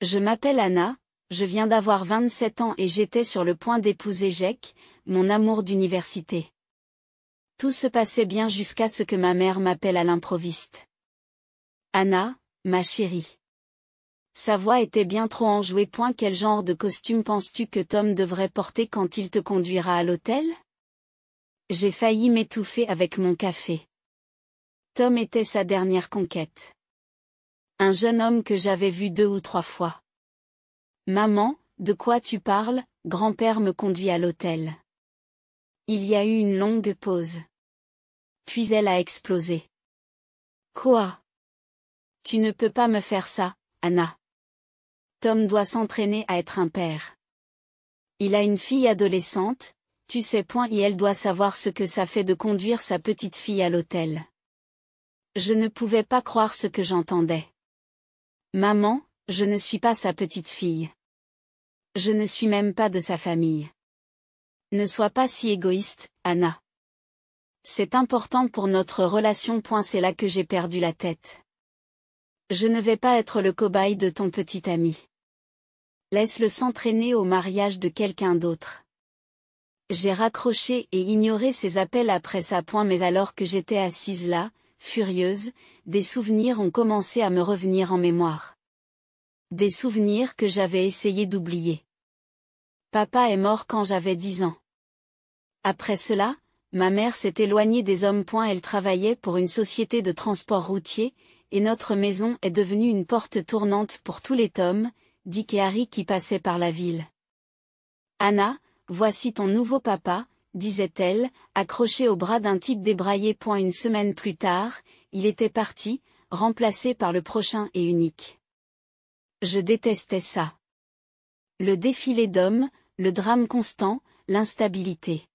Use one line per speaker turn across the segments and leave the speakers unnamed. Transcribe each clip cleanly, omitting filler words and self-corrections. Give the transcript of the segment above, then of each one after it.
Je m'appelle Anna, je viens d'avoir 27 ans et j'étais sur le point d'épouser Jack, mon amour d'université. Tout se passait bien jusqu'à ce que ma mère m'appelle à l'improviste. Anna, ma chérie. Sa voix était bien trop enjouée. Quel genre de costume penses-tu que Tom devrait porter quand il te conduira à l'hôtel? J'ai failli m'étouffer avec mon café. Tom était sa dernière conquête. Un jeune homme que j'avais vu 2 ou 3 fois. Maman, de quoi tu parles? Grand-père me conduit à l'hôtel. Il y a eu une longue pause. Puis elle a explosé. Quoi? Tu ne peux pas me faire ça, Anna. Tom doit s'entraîner à être un père. Il a une fille adolescente, tu sais. Et elle doit savoir ce que ça fait de conduire sa petite fille à l'hôtel. Je ne pouvais pas croire ce que j'entendais. Maman, je ne suis pas sa petite fille. Je ne suis même pas de sa famille. Ne sois pas si égoïste, Anna. C'est important pour notre relation. C'est là que j'ai perdu la tête. Je ne vais pas être le cobaye de ton petit ami. Laisse-le s'entraîner au mariage de quelqu'un d'autre. J'ai raccroché et ignoré ses appels après ça. Mais alors que j'étais assise là, furieuse, des souvenirs ont commencé à me revenir en mémoire. Des souvenirs que j'avais essayé d'oublier. Papa est mort quand j'avais 10 ans. Après cela, ma mère s'est éloignée des hommes. Elle travaillait pour une société de transport routier, et notre maison est devenue une porte tournante pour tous les Tom, Dick et Harry qui passaient par la ville. Anna, voici ton nouveau papa, disait-elle, accrochée au bras d'un type débraillé. Une semaine plus tard, il était parti, remplacé par le prochain et unique. Je détestais ça. Le défilé d'hommes, le drame constant, l'instabilité.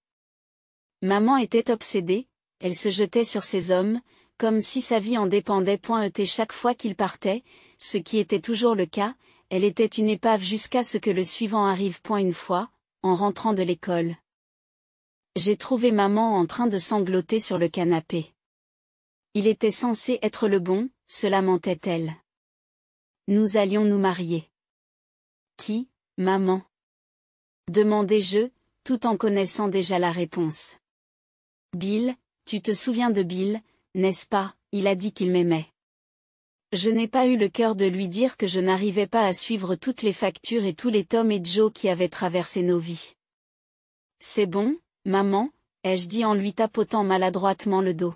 Maman était obsédée, elle se jetait sur ces hommes, comme si sa vie en dépendait. Chaque fois qu'il partait, ce qui était toujours le cas, elle était une épave jusqu'à ce que le suivant arrive. Une fois, en rentrant de l'école, j'ai trouvé maman en train de sangloter sur le canapé. Il était censé être le bon, se lamentait-elle. Nous allions nous marier. Qui, maman? Demandai-je, tout en connaissant déjà la réponse. Bill, tu te souviens de Bill, n'est-ce pas? Il a dit qu'il m'aimait. Je n'ai pas eu le cœur de lui dire que je n'arrivais pas à suivre toutes les factures et tous les Tom et Joe qui avaient traversé nos vies. C'est bon, maman, ai-je dit en lui tapotant maladroitement le dos.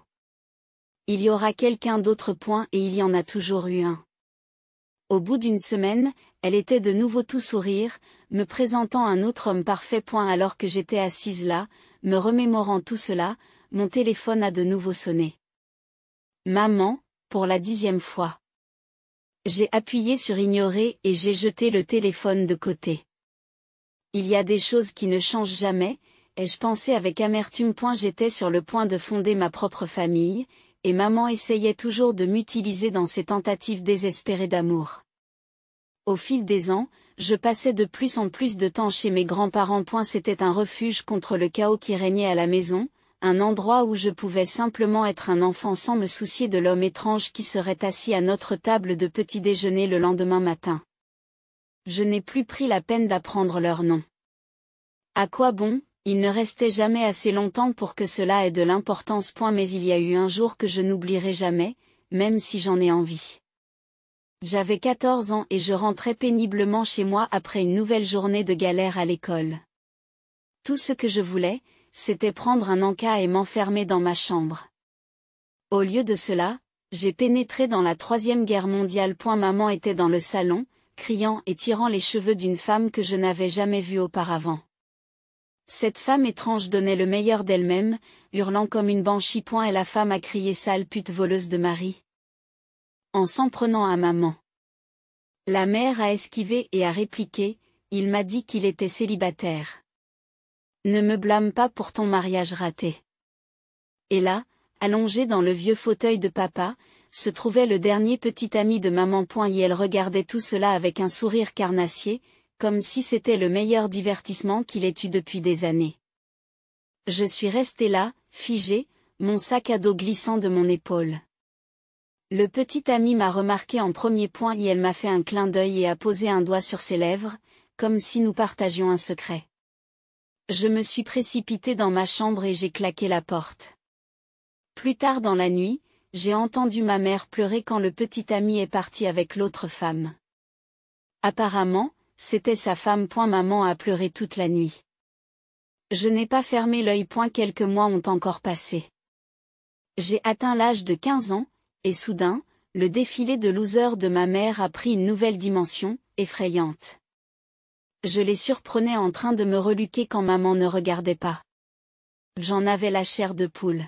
Il y aura quelqu'un d'autre. Et il y en a toujours eu un. Au bout d'une semaine, elle était de nouveau tout sourire, me présentant un autre homme parfait. Alors que j'étais assise là, me remémorant tout cela, mon téléphone a de nouveau sonné. Maman, pour la 10e fois. J'ai appuyé sur ignorer et j'ai jeté le téléphone de côté. Il y a des choses qui ne changent jamais, ai-je pensé avec amertume. J'étais sur le point de fonder ma propre famille, et maman essayait toujours de m'utiliser dans ses tentatives désespérées d'amour. Au fil des ans, je passais de plus en plus de temps chez mes grands-parents. C'était un refuge contre le chaos qui régnait à la maison, un endroit où je pouvais simplement être un enfant sans me soucier de l'homme étrange qui serait assis à notre table de petit déjeuner le lendemain matin. Je n'ai plus pris la peine d'apprendre leur nom. À quoi bon? Il ne restait jamais assez longtemps pour que cela ait de l'importance. Mais il y a eu un jour que je n'oublierai jamais, même si j'en ai envie. J'avais 14 ans et je rentrais péniblement chez moi après une nouvelle journée de galère à l'école. Tout ce que je voulais, c'était prendre un encas et m'enfermer dans ma chambre. Au lieu de cela, j'ai pénétré dans la 3e guerre mondiale. Maman était dans le salon, criant et tirant les cheveux d'une femme que je n'avais jamais vue auparavant. Cette femme étrange donnait le meilleur d'elle-même, hurlant comme une banshee. Et la femme a crié: sale pute voleuse de mari. En s'en prenant à maman. La mère a esquivé et a répliqué: il m'a dit qu'il était célibataire. Ne me blâme pas pour ton mariage raté. Et là, allongé dans le vieux fauteuil de papa, se trouvait le dernier petit ami de maman. Et elle regardait tout cela avec un sourire carnassier, comme si c'était le meilleur divertissement qu'il ait eu depuis des années. Je suis restée là, figée, mon sac à dos glissant de mon épaule. Le petit ami m'a remarqué en premier point et elle m'a fait un clin d'œil et a posé un doigt sur ses lèvres, comme si nous partagions un secret. Je me suis précipitée dans ma chambre et j'ai claqué la porte. Plus tard dans la nuit, j'ai entendu ma mère pleurer quand le petit ami est parti avec l'autre femme. Apparemment, c'était sa femme. Maman a pleuré toute la nuit. Je n'ai pas fermé l'œil. Quelques mois ont encore passé. J'ai atteint l'âge de 15 ans, et soudain, le défilé de losers de ma mère a pris une nouvelle dimension, effrayante. Je les surprenais en train de me reluquer quand maman ne regardait pas. J'en avais la chair de poule.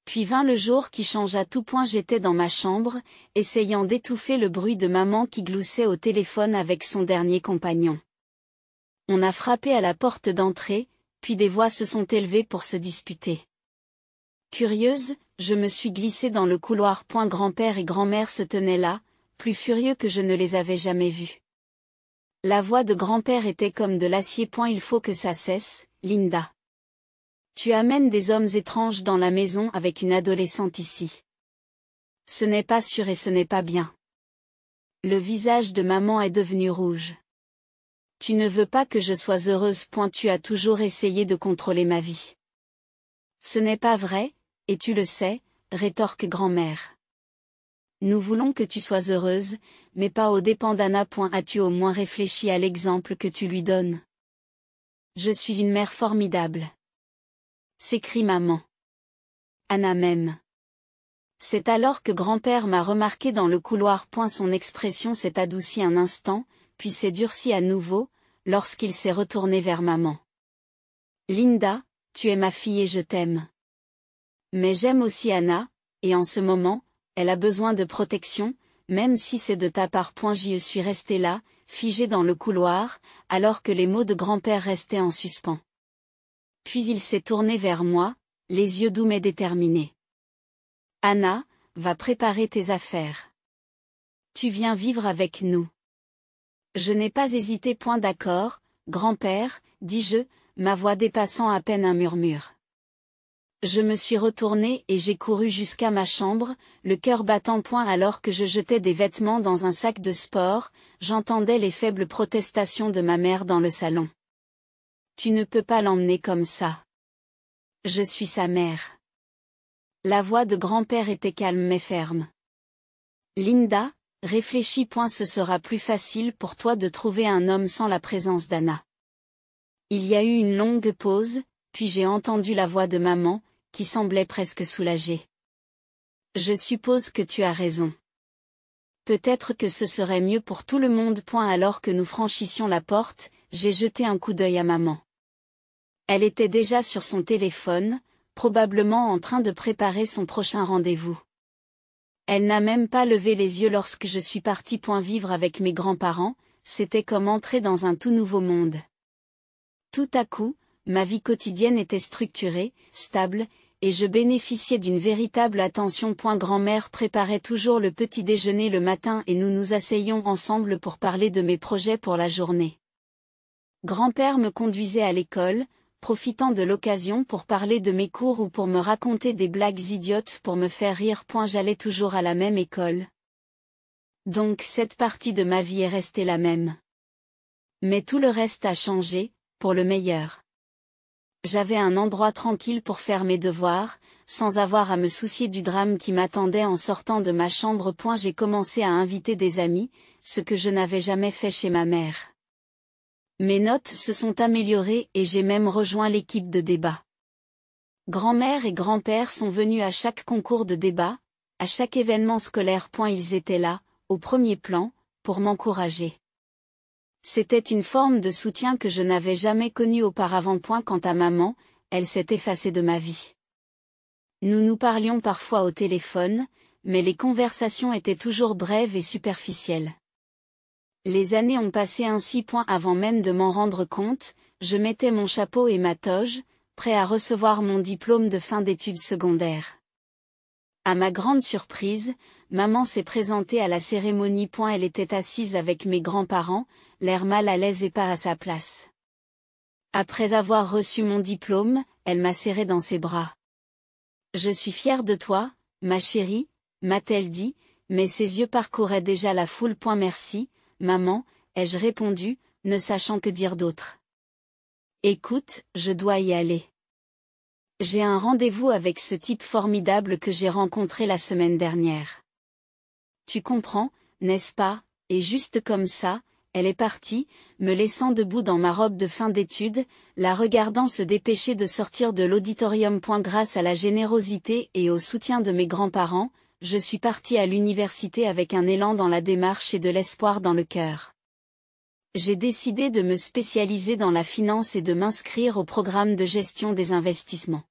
Puis vint le jour qui changea tout. J'étais dans ma chambre, essayant d'étouffer le bruit de maman qui gloussait au téléphone avec son dernier compagnon. On a frappé à la porte d'entrée, puis des voix se sont élevées pour se disputer. Curieuse, je me suis glissée dans le couloir. Grand-père et grand-mère se tenaient là, plus furieux que je ne les avais jamais vus. La voix de grand-père était comme de l'acier. Il faut que ça cesse, Linda. Tu amènes des hommes étranges dans la maison avec une adolescente ici. Ce n'est pas sûr et ce n'est pas bien. Le visage de maman est devenu rouge. Tu ne veux pas que je sois heureuse. Tu as toujours essayé de contrôler ma vie. Ce n'est pas vrai, et tu le sais, rétorque grand-mère. Nous voulons que tu sois heureuse, mais pas aux dépens d'Anna. As-tu au moins réfléchi à l'exemple que tu lui donnes? Je suis une mère formidable. S'écrie maman. Anna m'aime. C'est alors que grand-père m'a remarqué dans le couloir. Son expression s'est adoucie un instant, puis s'est durcie à nouveau, lorsqu'il s'est retourné vers maman. Linda, tu es ma fille et je t'aime. Mais j'aime aussi Anna, et en ce moment, elle a besoin de protection, même si c'est de ta part. J'y suis restée là, figée dans le couloir, alors que les mots de grand-père restaient en suspens. Puis il s'est tourné vers moi, les yeux doux mais déterminés. Anna, va préparer tes affaires. Tu viens vivre avec nous. Je n'ai pas hésité. D'accord, grand-père, dis-je, ma voix dépassant à peine un murmure. Je me suis retournée et j'ai couru jusqu'à ma chambre, le cœur battant. Alors que je jetais des vêtements dans un sac de sport, j'entendais les faibles protestations de ma mère dans le salon. Tu ne peux pas l'emmener comme ça. Je suis sa mère. La voix de grand-père était calme mais ferme. Linda, réfléchis. Ce sera plus facile pour toi de trouver un homme sans la présence d'Anna. Il y a eu une longue pause, puis j'ai entendu la voix de maman, qui semblait presque soulagée. Je suppose que tu as raison. Peut-être que ce serait mieux pour tout le monde. Alors que nous franchissions la porte, j'ai jeté un coup d'œil à maman. Elle était déjà sur son téléphone, probablement en train de préparer son prochain rendez-vous. Elle n'a même pas levé les yeux lorsque je suis partie. Vivre avec mes grands-parents, c'était comme entrer dans un tout nouveau monde. Tout à coup, ma vie quotidienne était structurée, stable, et je bénéficiais d'une véritable attention. Grand-mère préparait toujours le petit déjeuner le matin et nous nous asseyions ensemble pour parler de mes projets pour la journée. Grand-père me conduisait à l'école, profitant de l'occasion pour parler de mes cours ou pour me raconter des blagues idiotes pour me faire rire. J'allais toujours à la même école. Donc cette partie de ma vie est restée la même. Mais tout le reste a changé, pour le meilleur. J'avais un endroit tranquille pour faire mes devoirs, sans avoir à me soucier du drame qui m'attendait en sortant de ma chambre. J'ai commencé à inviter des amis, ce que je n'avais jamais fait chez ma mère. Mes notes se sont améliorées et j'ai même rejoint l'équipe de débat. Grand-mère et grand-père sont venus à chaque concours de débat, à chaque événement scolaire. Ils étaient là, au premier plan, pour m'encourager. C'était une forme de soutien que je n'avais jamais connue auparavant. Quant à maman, elle s'est effacée de ma vie. Nous nous parlions parfois au téléphone, mais les conversations étaient toujours brèves et superficielles. Les années ont passé ainsi. Avant même de m'en rendre compte, je mettais mon chapeau et ma toge, prêt à recevoir mon diplôme de fin d'études secondaires. À ma grande surprise, maman s'est présentée à la cérémonie. Elle était assise avec mes grands-parents, l'air mal à l'aise et pas à sa place. Après avoir reçu mon diplôme, elle m'a serré dans ses bras. Je suis fière de toi, ma chérie, m'a-t-elle dit, mais ses yeux parcouraient déjà la foule. Merci, maman, ai-je répondu, ne sachant que dire d'autre. Écoute, je dois y aller. J'ai un rendez-vous avec ce type formidable que j'ai rencontré la semaine dernière. Tu comprends, n'est-ce pas? Et juste comme ça, elle est partie, me laissant debout dans ma robe de fin d'études, la regardant se dépêcher de sortir de l'auditorium. Grâce à la générosité et au soutien de mes grands-parents, je suis partie à l'université avec un élan dans la démarche et de l'espoir dans le cœur. J'ai décidé de me spécialiser dans la finance et de m'inscrire au programme de gestion des investissements.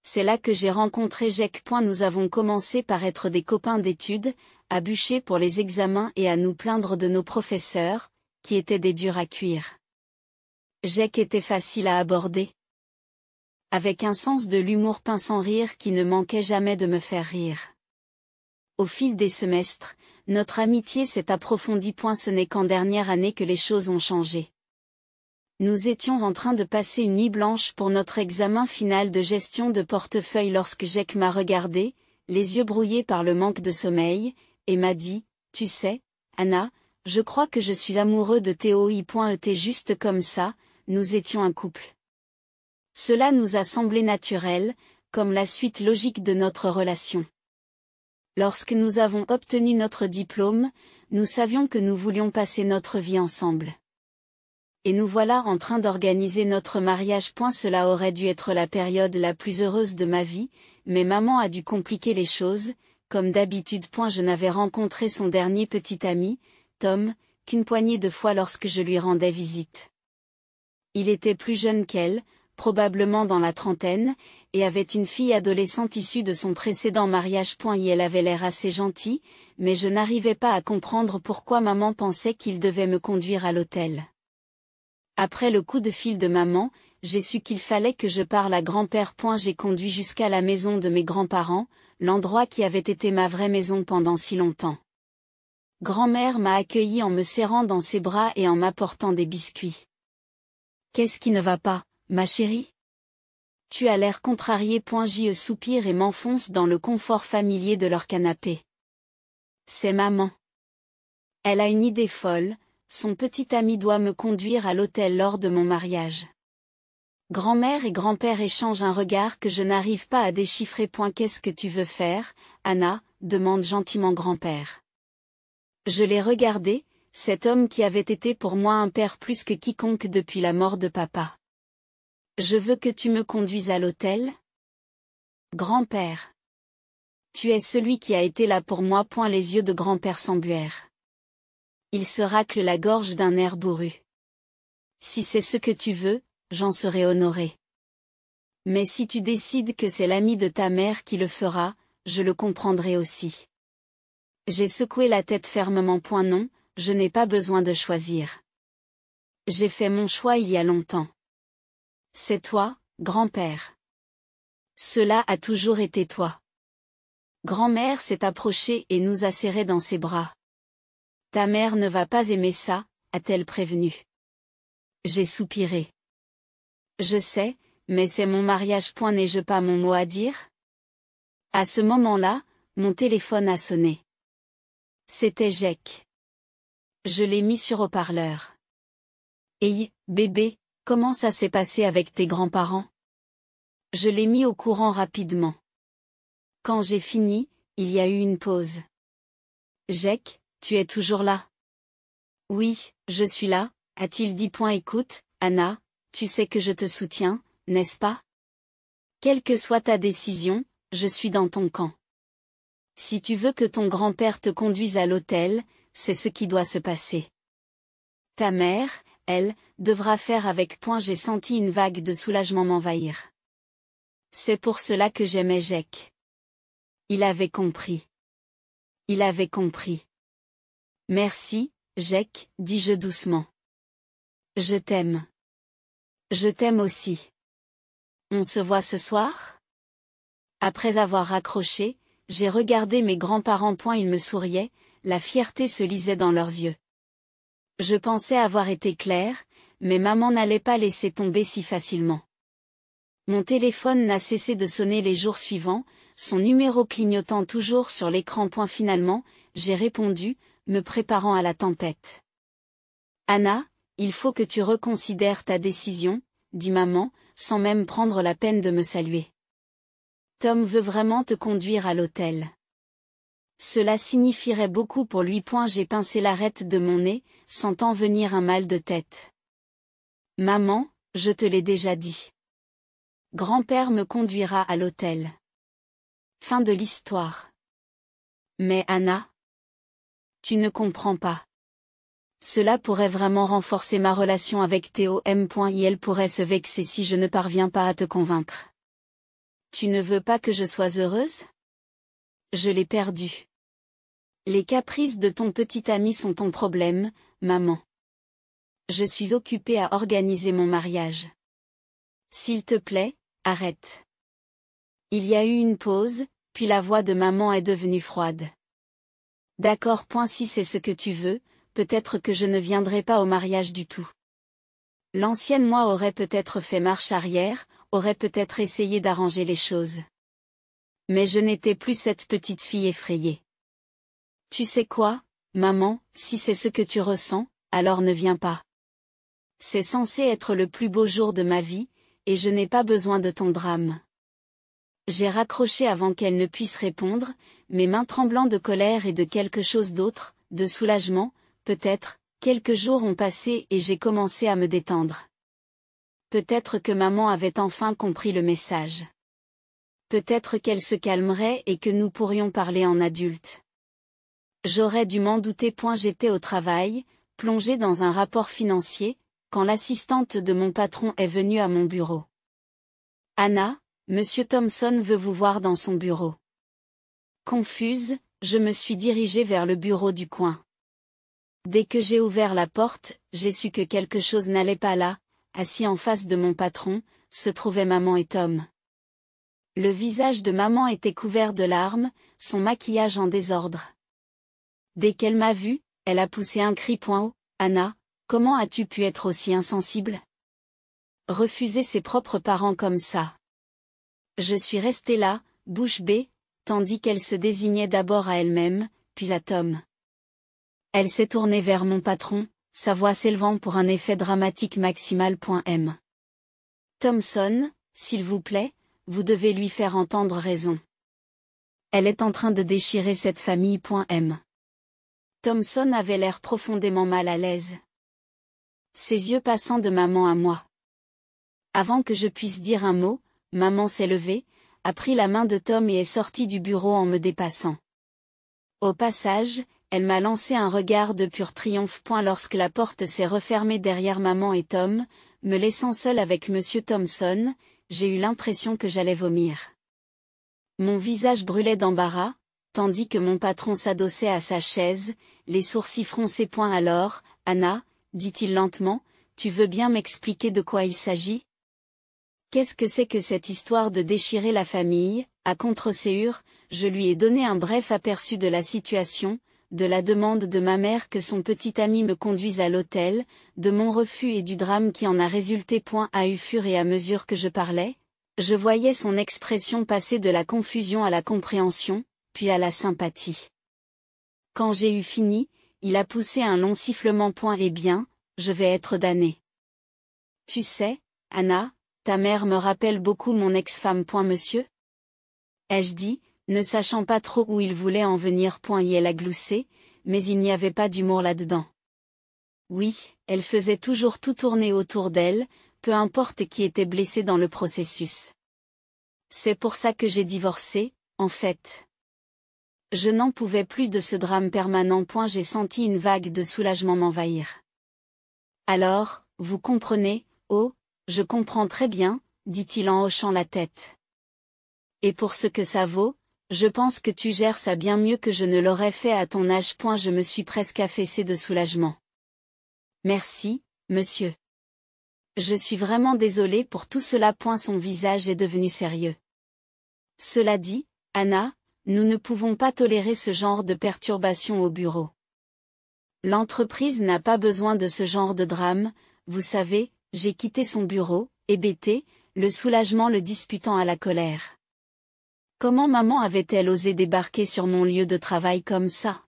C'est là que j'ai rencontré Jake. Nous avons commencé par être des copains d'études, à bûcher pour les examens et à nous plaindre de nos professeurs, qui étaient des durs à cuire. Jake était facile à aborder. Avec un sens de l'humour pince sans rire qui ne manquait jamais de me faire rire. Au fil des semestres, notre amitié s'est approfondie. Ce n'est qu'en dernière année que les choses ont changé. Nous étions en train de passer une nuit blanche pour notre examen final de gestion de portefeuille lorsque Jake m'a regardé, les yeux brouillés par le manque de sommeil, et m'a dit, « Tu sais, Anna, je crois que je suis amoureux de Théo. » Était juste comme ça, nous étions un couple. Cela nous a semblé naturel, comme la suite logique de notre relation. Lorsque nous avons obtenu notre diplôme, nous savions que nous voulions passer notre vie ensemble. Et nous voilà en train d'organiser notre mariage. Cela aurait dû être la période la plus heureuse de ma vie, mais maman a dû compliquer les choses, comme d'habitude. Je n'avais rencontré son dernier petit ami, Tom, qu'une poignée de fois lorsque je lui rendais visite. Il était plus jeune qu'elle, probablement dans la trentaine, et avait une fille adolescente issue de son précédent mariage. Et elle avait l'air assez gentille, mais je n'arrivais pas à comprendre pourquoi maman pensait qu'il devait me conduire à l'hôtel. Après le coup de fil de maman, j'ai su qu'il fallait que je parle à grand-père. J'ai conduit jusqu'à la maison de mes grands-parents, l'endroit qui avait été ma vraie maison pendant si longtemps. Grand-mère m'a accueilli en me serrant dans ses bras et en m'apportant des biscuits. « Qu'est-ce qui ne va pas, ma chérie ? Tu as l'air contrariée. J'y soupire et m'enfonce dans le confort familier de leur canapé. C'est maman. Elle a une idée folle. Son petit ami doit me conduire à l'hôtel lors de mon mariage. Grand-mère et grand-père échangent un regard que je n'arrive pas à déchiffrer. Qu'est-ce que tu veux faire, Anna ? Demande gentiment grand-père. Je l'ai regardé, cet homme qui avait été pour moi un père plus que quiconque depuis la mort de papa. Je veux que tu me conduises à l'hôtel ? Grand-père. Tu es celui qui a été là pour moi. Les yeux de grand-père s'embuèrent. Il se racle la gorge d'un air bourru. Si c'est ce que tu veux, j'en serai honoré. Mais si tu décides que c'est l'ami de ta mère qui le fera, je le comprendrai aussi. J'ai secoué la tête fermement. Non, je n'ai pas besoin de choisir. J'ai fait mon choix il y a longtemps. C'est toi, grand-père. Cela a toujours été toi. Grand-mère s'est approchée et nous a serrés dans ses bras. Ta mère ne va pas aimer ça, a-t-elle prévenu. J'ai soupiré. Je sais, mais c'est mon mariage. N'ai-je pas mon mot à dire ? À ce moment-là, mon téléphone a sonné. C'était Jake. Je l'ai mis sur haut-parleur. Hey, bébé, comment ça s'est passé avec tes grands-parents ? Je l'ai mis au courant rapidement. Quand j'ai fini, il y a eu une pause. Jake, tu es toujours là ? Oui, je suis là, a-t-il dit. Écoute, Anna, tu sais que je te soutiens, n'est-ce pas ? Quelle que soit ta décision, je suis dans ton camp. Si tu veux que ton grand-père te conduise à l'hôtel, c'est ce qui doit se passer. Ta mère, elle, devra faire avec. J'ai senti une vague de soulagement m'envahir. C'est pour cela que j'aimais Jake. Il avait compris. Il avait compris. Merci, Jake, dis-je doucement. Je t'aime. Je t'aime aussi. On se voit ce soir ? Après avoir raccroché, j'ai regardé mes grands-parents. Ils me souriaient, la fierté se lisait dans leurs yeux. Je pensais avoir été claire, mais maman n'allait pas laisser tomber si facilement. Mon téléphone n'a cessé de sonner les jours suivants, son numéro clignotant toujours sur l'écran. Finalement, j'ai répondu, me préparant à la tempête. Anna, il faut que tu reconsidères ta décision, dit maman, sans même prendre la peine de me saluer. Tom veut vraiment te conduire à l'hôtel. Cela signifierait beaucoup pour lui. J'ai pincé l'arête de mon nez, sentant venir un mal de tête. Maman, je te l'ai déjà dit. Grand-père me conduira à l'hôtel. Fin de l'histoire. Mais Anna, tu ne comprends pas. Cela pourrait vraiment renforcer ma relation avec Théo. Il pourrait se vexer si je ne parviens pas à te convaincre. Tu ne veux pas que je sois heureuse? Je l'ai perdu. Les caprices de ton petit ami sont ton problème, maman. Je suis occupée à organiser mon mariage. S'il te plaît, arrête. Il y a eu une pause, puis la voix de maman est devenue froide. D'accord. Si c'est ce que tu veux, peut-être que je ne viendrai pas au mariage du tout. L'ancienne moi aurait peut-être fait marche arrière, aurait peut-être essayé d'arranger les choses. Mais je n'étais plus cette petite fille effrayée. Tu sais quoi, maman, si c'est ce que tu ressens, alors ne viens pas. C'est censé être le plus beau jour de ma vie, et je n'ai pas besoin de ton drame. J'ai raccroché avant qu'elle ne puisse répondre, mes mains tremblant de colère et de quelque chose d'autre, de soulagement, peut-être. Quelques jours ont passé et j'ai commencé à me détendre. Peut-être que maman avait enfin compris le message. Peut-être qu'elle se calmerait et que nous pourrions parler en adulte. J'aurais dû m'en douter. J'étais au travail, plongée dans un rapport financier, quand l'assistante de mon patron est venue à mon bureau. Anna, Monsieur Thompson veut vous voir dans son bureau. Confuse, je me suis dirigée vers le bureau du coin. Dès que j'ai ouvert la porte, j'ai su que quelque chose n'allait pas là. Assis en face de mon patron, se trouvaient maman et Tom. Le visage de maman était couvert de larmes, son maquillage en désordre. Dès qu'elle m'a vue, elle a poussé un cri. Oh, Anna, comment as-tu pu être aussi insensible? Refuser ses propres parents comme ça. Je suis restée là, bouche bée, tandis qu'elle se désignait d'abord à elle-même, puis à Tom. Elle s'est tournée vers mon patron, sa voix s'élevant pour un effet dramatique maximal. M. Thompson, s'il vous plaît, vous devez lui faire entendre raison. Elle est en train de déchirer cette famille. M. Thompson avait l'air profondément mal à l'aise. Ses yeux passant de maman à moi. Avant que je puisse dire un mot, maman s'est levée, a pris la main de Tom et est sortie du bureau en me dépassant. Au passage, elle m'a lancé un regard de pur triomphe. Lorsque la porte s'est refermée derrière maman et Tom, me laissant seule avec Monsieur Thompson, j'ai eu l'impression que j'allais vomir. Mon visage brûlait d'embarras, tandis que mon patron s'adossait à sa chaise, les sourcils froncés. Alors, Anna, dit-il lentement, tu veux bien m'expliquer de quoi il s'agit? Qu'est-ce que c'est que cette histoire de déchirer la famille? À contre-séure, je lui ai donné un bref aperçu de la situation, de la demande de ma mère que son petit ami me conduise à l'hôtel, de mon refus et du drame qui en a résulté. À fur et à mesure que je parlais, je voyais son expression passer de la confusion à la compréhension, puis à la sympathie. Quand j'ai eu fini, il a poussé un long sifflement. Eh bien, je vais être damné. Tu sais, Anna, ta mère me rappelle beaucoup mon ex-femme. Monsieur? Ai-je dit, ne sachant pas trop où il voulait en venir. Et elle a gloussé, mais il n'y avait pas d'humour là-dedans. Oui, elle faisait toujours tout tourner autour d'elle, peu importe qui était blessé dans le processus. C'est pour ça que j'ai divorcé, en fait. Je n'en pouvais plus de ce drame permanent. J'ai senti une vague de soulagement m'envahir. Alors, vous comprenez? Oh, je comprends très bien, dit-il en hochant la tête. Et pour ce que ça vaut, je pense que tu gères ça bien mieux que je ne l'aurais fait à ton âge. Je me suis presque affaissée de soulagement. Merci, monsieur. Je suis vraiment désolée pour tout cela. Son visage est devenu sérieux. Cela dit, Anna, nous ne pouvons pas tolérer ce genre de perturbation au bureau. L'entreprise n'a pas besoin de ce genre de drame, vous savez, j'ai quitté son bureau, hébété, le soulagement le disputant à la colère. Comment maman avait-elle osé débarquer sur mon lieu de travail comme ça?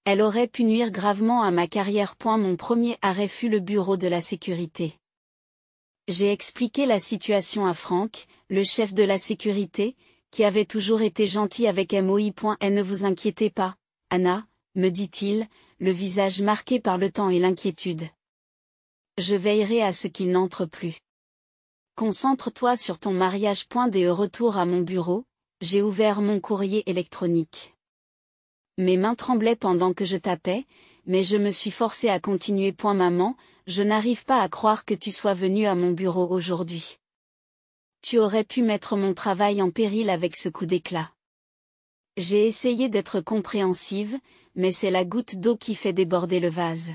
Elle aurait pu nuire gravement à ma carrière. Mon premier arrêt fut le bureau de la sécurité. J'ai expliqué la situation à Franck, le chef de la sécurité, qui avait toujours été gentil avec moi. Ne vous inquiétez pas, Anna, me dit-il, le visage marqué par le temps et l'inquiétude. Je veillerai à ce qu'il n'entre plus. Concentre-toi sur ton mariage. Dès retour à mon bureau, j'ai ouvert mon courrier électronique. Mes mains tremblaient pendant que je tapais, mais je me suis forcée à continuer. Maman, je n'arrive pas à croire que tu sois venue à mon bureau aujourd'hui. Tu aurais pu mettre mon travail en péril avec ce coup d'éclat. J'ai essayé d'être compréhensive, mais c'est la goutte d'eau qui fait déborder le vase.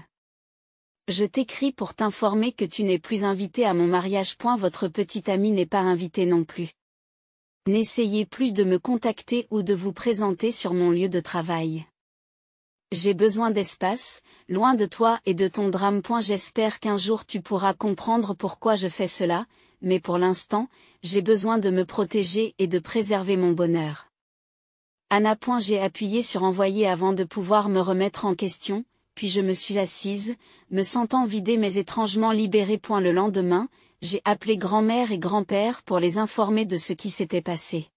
Je t'écris pour t'informer que tu n'es plus invitée à mon mariage. Votre petite amie n'est pas invitée non plus. N'essayez plus de me contacter ou de vous présenter sur mon lieu de travail. J'ai besoin d'espace, loin de toi et de ton drame. J'espère qu'un jour tu pourras comprendre pourquoi je fais cela, mais pour l'instant, j'ai besoin de me protéger et de préserver mon bonheur. Anna. J'ai appuyé sur envoyer avant de pouvoir me remettre en question, puis je me suis assise, me sentant vidée mais étrangement libérée. Le lendemain, j'ai appelé grand-mère et grand-père pour les informer de ce qui s'était passé.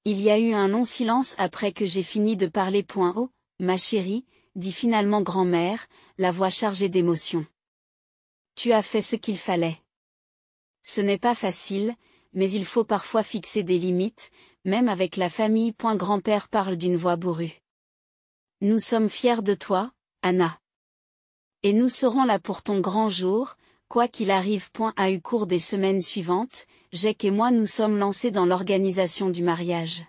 Il y a eu un long silence après que j'ai fini de parler. Oh, ma chérie, dit finalement grand-mère, la voix chargée d'émotion. Tu as fait ce qu'il fallait. Ce n'est pas facile, mais il faut parfois fixer des limites, même avec la famille. Grand-père parle d'une voix bourrue. Nous sommes fiers de toi, Anna. Et nous serons là pour ton grand jour, quoi qu'il arrive. A eu cours des semaines suivantes, Jacques et moi nous sommes lancés dans l'organisation du mariage.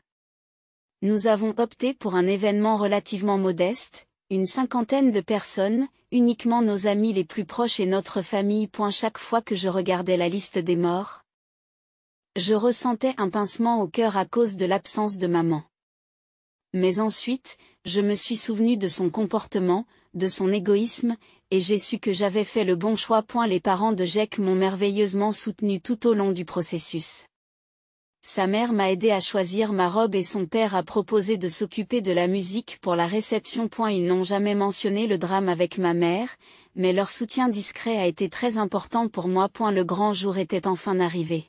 Nous avons opté pour un événement relativement modeste, une 50aine de personnes, uniquement nos amis les plus proches et notre famille. Chaque fois que je regardais la liste des morts, je ressentais un pincement au cœur à cause de l'absence de maman. Mais ensuite, je me suis souvenu de son comportement, de son égoïsme, et j'ai su que j'avais fait le bon choix. Les parents de Jacques m'ont merveilleusement soutenu tout au long du processus. Sa mère m'a aidé à choisir ma robe et son père a proposé de s'occuper de la musique pour la réception. Ils n'ont jamais mentionné le drame avec ma mère, mais leur soutien discret a été très important pour moi. Le grand jour était enfin arrivé.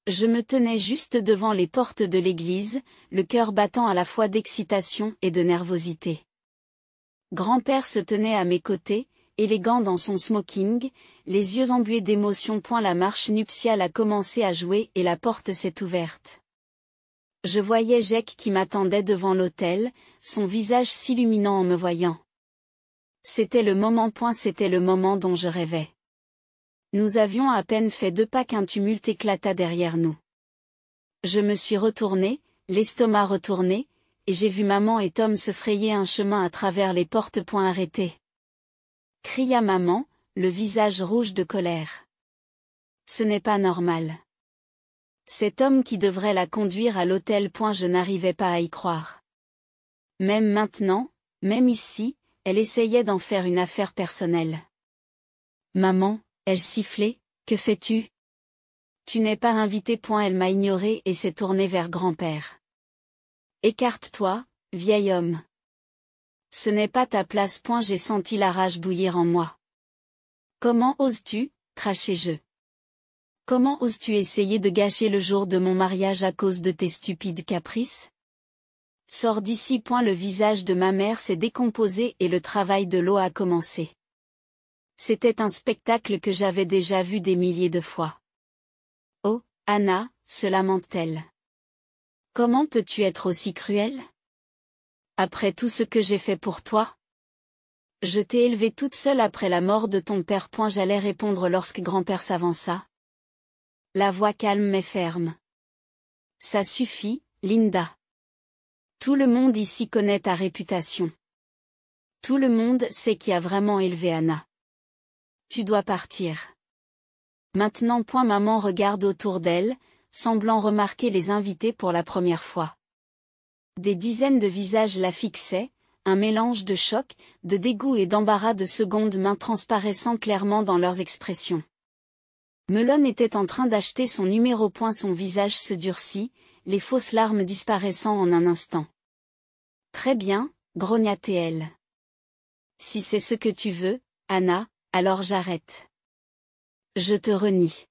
Je me tenais juste devant les portes de l'église, le cœur battant à la fois d'excitation et de nervosité. Grand-père se tenait à mes côtés, élégant dans son smoking, les yeux embués d'émotion. La marche nuptiale a commencé à jouer et la porte s'est ouverte. Je voyais Jacques qui m'attendait devant l'autel, son visage s'illuminant en me voyant. C'était le moment. C'était le moment dont je rêvais. Nous avions à peine fait 2 pas qu'un tumulte éclata derrière nous. Je me suis retournée, l'estomac retourné, et j'ai vu maman et Tom se frayer un chemin à travers les portes. Arrêtez! Cria maman, le visage rouge de colère. Ce n'est pas normal. C'est Tom qui devrait la conduire à l'hôtel. Je n'arrivais pas à y croire. Même maintenant, même ici, elle essayait d'en faire une affaire personnelle. Maman, ai-je sifflé, que fais-tu? Tu n'es pas invitée. Elle m'a ignorée et s'est tournée vers grand-père. Écarte-toi, vieil homme. Ce n'est pas ta place. J'ai senti la rage bouillir en moi. Comment oses-tu, crachai-je. Comment oses-tu essayer de gâcher le jour de mon mariage à cause de tes stupides caprices? Sors d'ici. Le visage de ma mère s'est décomposé et le travail de l'eau a commencé. C'était un spectacle que j'avais déjà vu des milliers de fois. Oh, Anna, se lamente-t-elle. Comment peux-tu être aussi cruelle? Après tout ce que j'ai fait pour toi? Je t'ai élevée toute seule après la mort de ton père. J'allais répondre lorsque grand-père s'avança. La voix calme mais ferme. Ça suffit, Linda. Tout le monde ici connaît ta réputation. Tout le monde sait qui a vraiment élevé Anna. Tu dois partir. Maintenant. Maman regarde autour d'elle, semblant remarquer les invités pour la première fois. Des dizaines de visages la fixaient, un mélange de choc, de dégoût et d'embarras de seconde main transparaissant clairement dans leurs expressions. Melon était en train d'acheter son numéro. Son visage se durcit, les fausses larmes disparaissant en un instant. Très bien, grogna-t-elle. Si c'est ce que tu veux, Anna, alors j'arrête. Je te renie.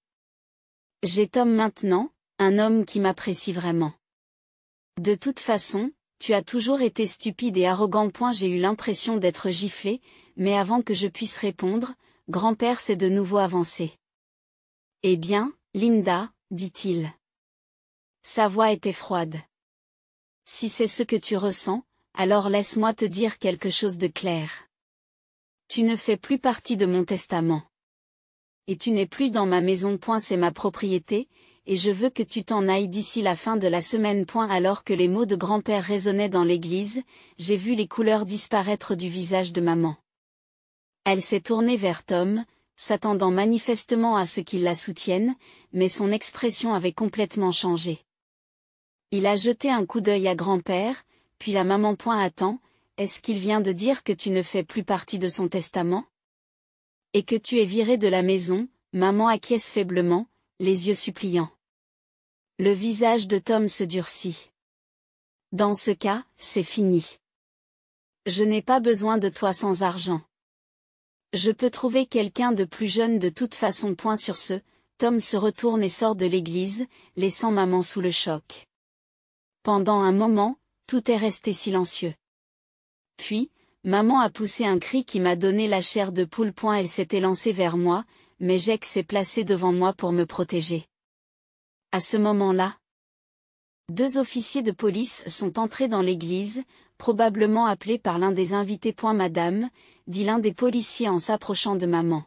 J'ai Tom maintenant, un homme qui m'apprécie vraiment. De toute façon, tu as toujours été stupide et arrogant. J'ai eu l'impression d'être giflé, mais avant que je puisse répondre, grand-père s'est de nouveau avancé. Eh bien, Linda, dit-il. Sa voix était froide. Si c'est ce que tu ressens, alors laisse-moi te dire quelque chose de clair. Tu ne fais plus partie de mon testament. Et tu n'es plus dans ma maison. C'est ma propriété, et je veux que tu t'en ailles d'ici la fin de la semaine. Alors que les mots de grand-père résonnaient dans l'église, j'ai vu les couleurs disparaître du visage de maman. Elle s'est tournée vers Tom, s'attendant manifestement à ce qu'il la soutienne, mais son expression avait complètement changé. Il a jeté un coup d'œil à grand-père, puis à maman. Attends, est-ce qu'il vient de dire que tu ne fais plus partie de son testament ? Et que tu es viré de la maison, maman acquiesce faiblement, les yeux suppliants. Le visage de Tom se durcit. Dans ce cas, c'est fini. Je n'ai pas besoin de toi sans argent. Je peux trouver quelqu'un de plus jeune de toute façon. Sur ce, Tom se retourne et sort de l'église, laissant maman sous le choc. Pendant un moment, tout est resté silencieux. Puis, maman a poussé un cri qui m'a donné la chair de poule. Elle s'est élancée vers moi, mais Jake s'est placé devant moi pour me protéger. À ce moment-là, 2 officiers de police sont entrés dans l'église, probablement appelés par l'un des invités. Madame, dit l'un des policiers en s'approchant de maman.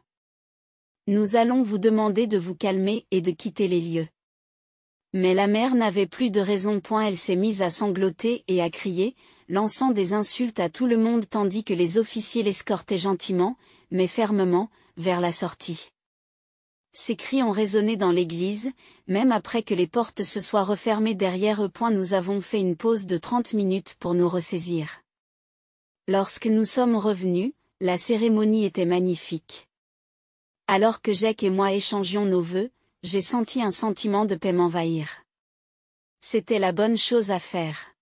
Nous allons vous demander de vous calmer et de quitter les lieux. Mais la mère n'avait plus de raison. Elle s'est mise à sangloter et à crier, lançant des insultes à tout le monde tandis que les officiers l'escortaient gentiment, mais fermement, vers la sortie. Ces cris ont résonné dans l'église, même après que les portes se soient refermées derrière eux. Nous avons fait une pause de 30 minutes pour nous ressaisir. Lorsque nous sommes revenus, la cérémonie était magnifique. Alors que Jake et moi échangions nos vœux, j'ai senti un sentiment de paix m'envahir. C'était la bonne chose à faire.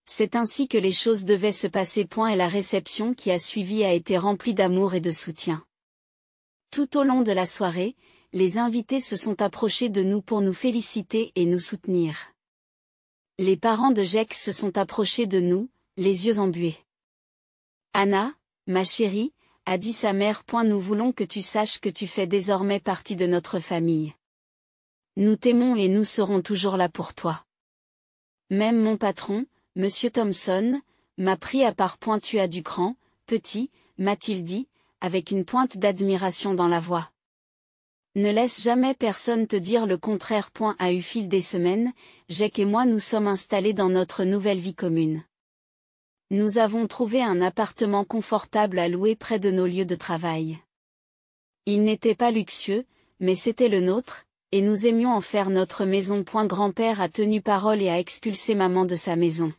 C'est ainsi que les choses devaient se passer. Et la réception qui a suivi a été remplie d'amour et de soutien. Tout au long de la soirée, les invités se sont approchés de nous pour nous féliciter et nous soutenir. Les parents de Jake se sont approchés de nous, les yeux embués. Anna, ma chérie, a dit sa mère. Nous voulons que tu saches que tu fais désormais partie de notre famille. Nous t'aimons et nous serons toujours là pour toi. Même mon patron, Monsieur Thompson, m'a pris à part. Tu as du cran, petit, m'a-t-il dit, avec une pointe d'admiration dans la voix. Ne laisse jamais personne te dire le contraire. À eu fil des semaines, Jake et moi nous sommes installés dans notre nouvelle vie commune. Nous avons trouvé un appartement confortable à louer près de nos lieux de travail. Il n'était pas luxueux, mais c'était le nôtre, et nous aimions en faire notre maison. Grand-père a tenu parole et a expulsé maman de sa maison.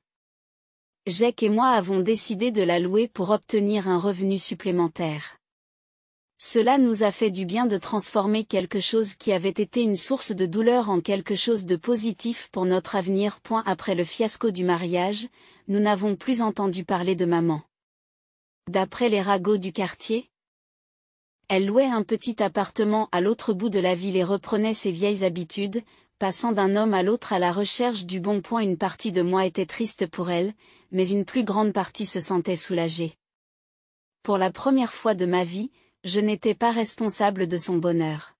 Jake et moi avons décidé de la louer pour obtenir un revenu supplémentaire. Cela nous a fait du bien de transformer quelque chose qui avait été une source de douleur en quelque chose de positif pour notre avenir. Après le fiasco du mariage, nous n'avons plus entendu parler de maman. D'après les ragots du quartier, elle louait un petit appartement à l'autre bout de la ville et reprenait ses vieilles habitudes, passant d'un homme à l'autre à la recherche du bon. Une partie de moi était triste pour elle, mais une plus grande partie se sentait soulagée. Pour la première fois de ma vie, je n'étais pas responsable de son bonheur.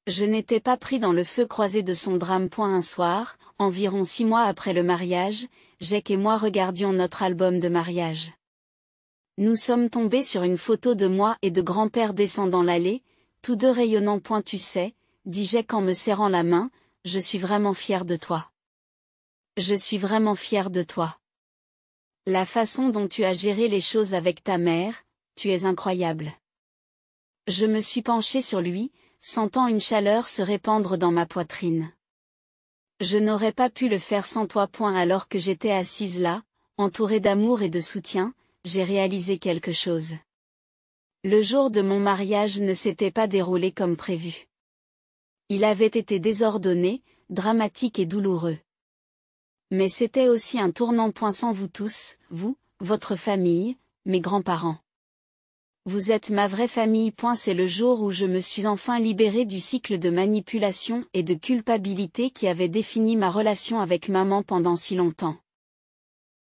Je n'étais pas pris dans le feu croisé de son drame. Un soir, environ 6 mois après le mariage, Jake et moi regardions notre album de mariage. Nous sommes tombés sur une photo de moi et de grand-père descendant l'allée, tous deux rayonnants. Tu sais, dit Jake en me serrant la main, je suis vraiment fier de toi. Je suis vraiment fier de toi. La façon dont tu as géré les choses avec ta mère, tu es incroyable. Je me suis penchée sur lui, sentant une chaleur se répandre dans ma poitrine. Je n'aurais pas pu le faire sans toi. Alors que j'étais assise là, entourée d'amour et de soutien, j'ai réalisé quelque chose. Le jour de mon mariage ne s'était pas déroulé comme prévu. Il avait été désordonné, dramatique et douloureux. Mais c'était aussi un tournant point sans vous tous, vous, votre famille, mes grands-parents. Vous êtes ma vraie famille. C'est le jour où je me suis enfin libérée du cycle de manipulation et de culpabilité qui avait défini ma relation avec maman pendant si longtemps.